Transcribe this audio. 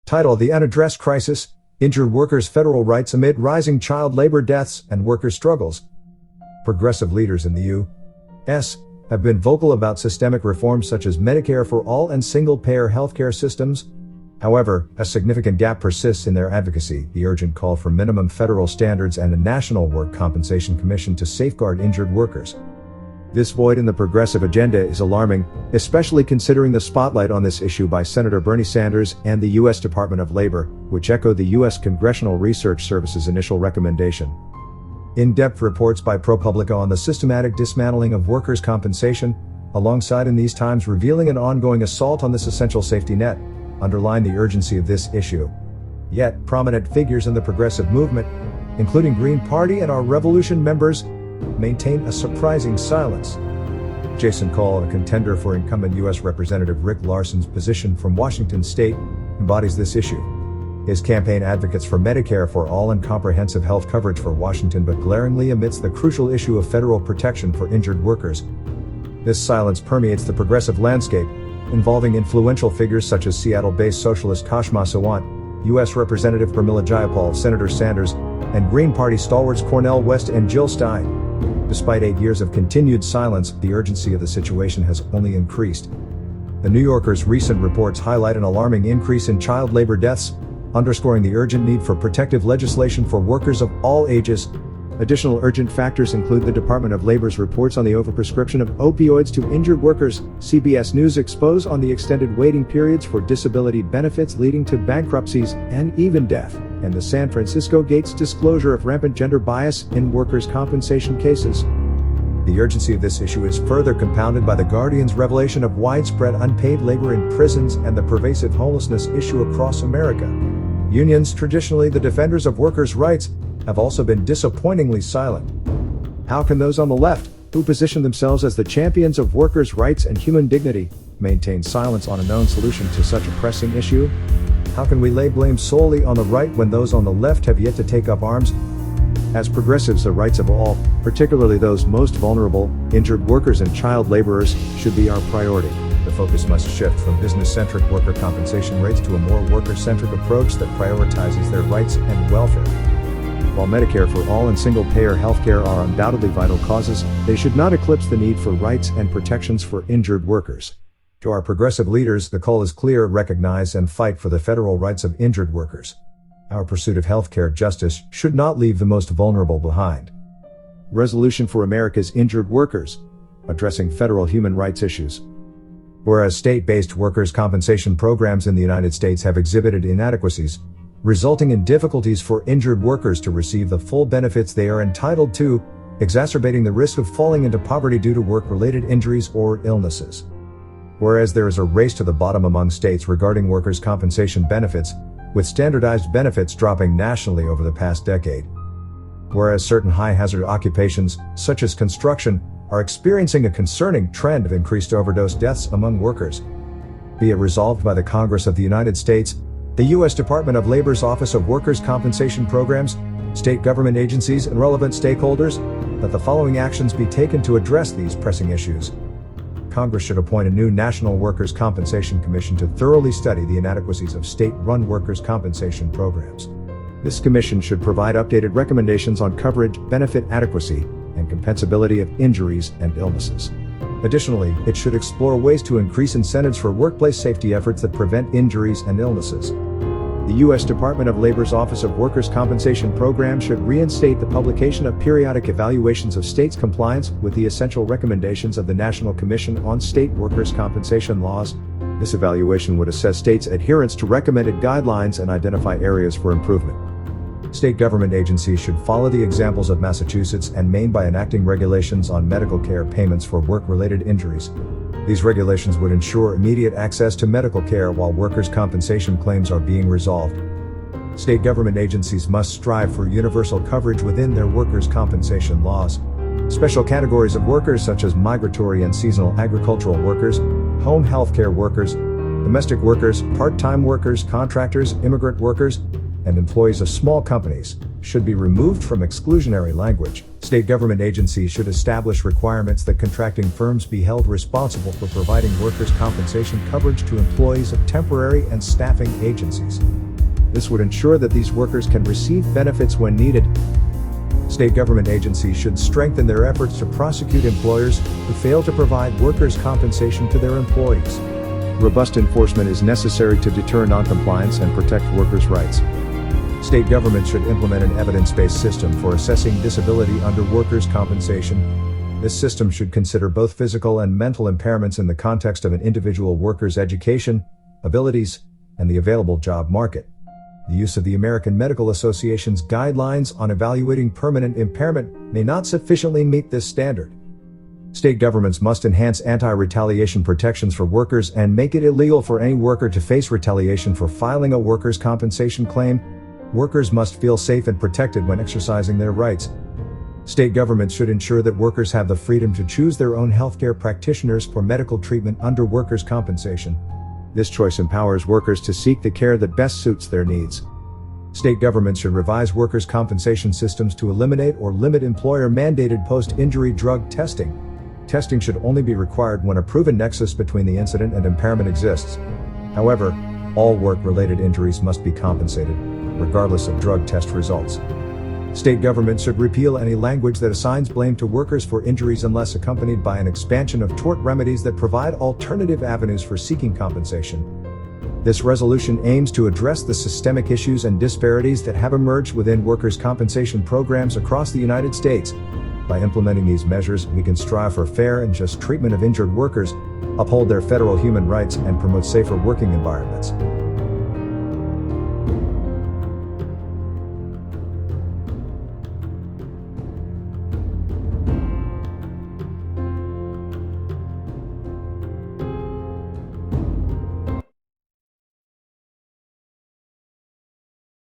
Title: The Unaddressed Crisis, Injured Workers' Federal Rights Amid Rising Child Labor Deaths and Worker Struggles. Progressive leaders in the U.S. have been vocal about systemic reforms such as Medicare for all and single-payer healthcare systems. However, a significant gap persists in their advocacy, the urgent call for minimum federal standards and a national work compensation commission to safeguard injured workers. This void in the progressive agenda is alarming, especially considering the spotlight on this issue by Senator Bernie Sanders and the U.S. Department of Labor, which echoed the U.S. Congressional Research Service's initial recommendation. In-depth reports by ProPublica on the systematic dismantling of workers' compensation, alongside in these times revealing an ongoing assault on this essential safety net, underline the urgency of this issue. Yet, prominent figures in the progressive movement, including Green Party and Our Revolution members, maintain a surprising silence. Jason Cole, a contender for incumbent U.S. Representative Rick Larson's position from Washington state, embodies this issue. His campaign advocates for Medicare for all and comprehensive health coverage for Washington, but glaringly omits the crucial issue of federal protection for injured workers. This silence permeates the progressive landscape, involving influential figures such as Seattle-based socialist Kashma Sawant, U.S. Representative Pramila Jayapal, Senator Sanders, and Green Party stalwarts Cornel West and Jill Stein. Despite 8 years of continued silence, the urgency of the situation has only increased. The New Yorker's recent reports highlight an alarming increase in child labor deaths, underscoring the urgent need for protective legislation for workers of all ages. Additional urgent factors include the Department of Labor's reports on the overprescription of opioids to injured workers, CBS News expose on the extended waiting periods for disability benefits leading to bankruptcies and even death, and the San Francisco Gates disclosure of rampant gender bias in workers' compensation cases. The urgency of this issue is further compounded by the Guardian's revelation of widespread unpaid labor in prisons and the pervasive homelessness issue across America. Unions, traditionally the defenders of workers' rights, have also been disappointingly silent. How can those on the left, who position themselves as the champions of workers' rights and human dignity, maintain silence on a known solution to such a pressing issue? How can we lay blame solely on the right when those on the left have yet to take up arms? As progressives, the rights of all, particularly those most vulnerable, injured workers and child laborers, should be our priority. The focus must shift from business-centric worker compensation rates to a more worker-centric approach that prioritizes their rights and welfare. While Medicare for all and single-payer healthcare are undoubtedly vital causes, they should not eclipse the need for rights and protections for injured workers. To our progressive leaders, the call is clear: recognize and fight for the federal rights of injured workers. Our pursuit of healthcare justice should not leave the most vulnerable behind. Resolution for America's Injured Workers, addressing federal human rights issues. Whereas state-based workers' compensation programs in the United States have exhibited inadequacies, resulting in difficulties for injured workers to receive the full benefits they are entitled to, exacerbating the risk of falling into poverty due to work-related injuries or illnesses. Whereas there is a race to the bottom among states regarding workers' compensation benefits, with standardized benefits dropping nationally over the past decade. Whereas certain high-hazard occupations, such as construction, are experiencing a concerning trend of increased overdose deaths among workers. Be it resolved by the Congress of the United States, the U.S. Department of Labor's Office of Workers' Compensation Programs, state government agencies, and relevant stakeholders, that the following actions be taken to address these pressing issues. Congress should appoint a new National Workers' Compensation Commission to thoroughly study the inadequacies of state-run workers' compensation programs. This commission should provide updated recommendations on coverage, benefit adequacy, and compensability of injuries and illnesses. Additionally, it should explore ways to increase incentives for workplace safety efforts that prevent injuries and illnesses. The U.S. Department of Labor's Office of Workers' Compensation Program should reinstate the publication of periodic evaluations of states' compliance with the essential recommendations of the National Commission on State Workers' Compensation Laws. This evaluation would assess states' adherence to recommended guidelines and identify areas for improvement. State government agencies should follow the examples of Massachusetts and Maine by enacting regulations on medical care payments for work-related injuries. These regulations would ensure immediate access to medical care while workers' compensation claims are being resolved. State government agencies must strive for universal coverage within their workers' compensation laws. Special categories of workers such as migratory and seasonal agricultural workers, home health care workers, domestic workers, part-time workers, contractors, immigrant workers, and employees of small companies should be removed from exclusionary language. State government agencies should establish requirements that contracting firms be held responsible for providing workers' compensation coverage to employees of temporary and staffing agencies. This would ensure that these workers can receive benefits when needed. State government agencies should strengthen their efforts to prosecute employers who fail to provide workers' compensation to their employees. Robust enforcement is necessary to deter noncompliance and protect workers' rights. State governments should implement an evidence-based system for assessing disability under workers' compensation. This system should consider both physical and mental impairments in the context of an individual worker's education, abilities, and the available job market. The use of the American Medical Association's guidelines on evaluating permanent impairment may not sufficiently meet this standard. State governments must enhance anti-retaliation protections for workers and make it illegal for any worker to face retaliation for filing a workers' compensation claim. Workers must feel safe and protected when exercising their rights. State governments should ensure that workers have the freedom to choose their own healthcare practitioners for medical treatment under workers' compensation. This choice empowers workers to seek the care that best suits their needs. State governments should revise workers' compensation systems to eliminate or limit employer-mandated post-injury drug testing. Testing should only be required when a proven nexus between the incident and impairment exists. However, all work-related injuries must be compensated, regardless of drug test results. State governments should repeal any language that assigns blame to workers for injuries unless accompanied by an expansion of tort remedies that provide alternative avenues for seeking compensation. This resolution aims to address the systemic issues and disparities that have emerged within workers' compensation programs across the United States. By implementing these measures, we can strive for fair and just treatment of injured workers, uphold their federal human rights, and promote safer working environments.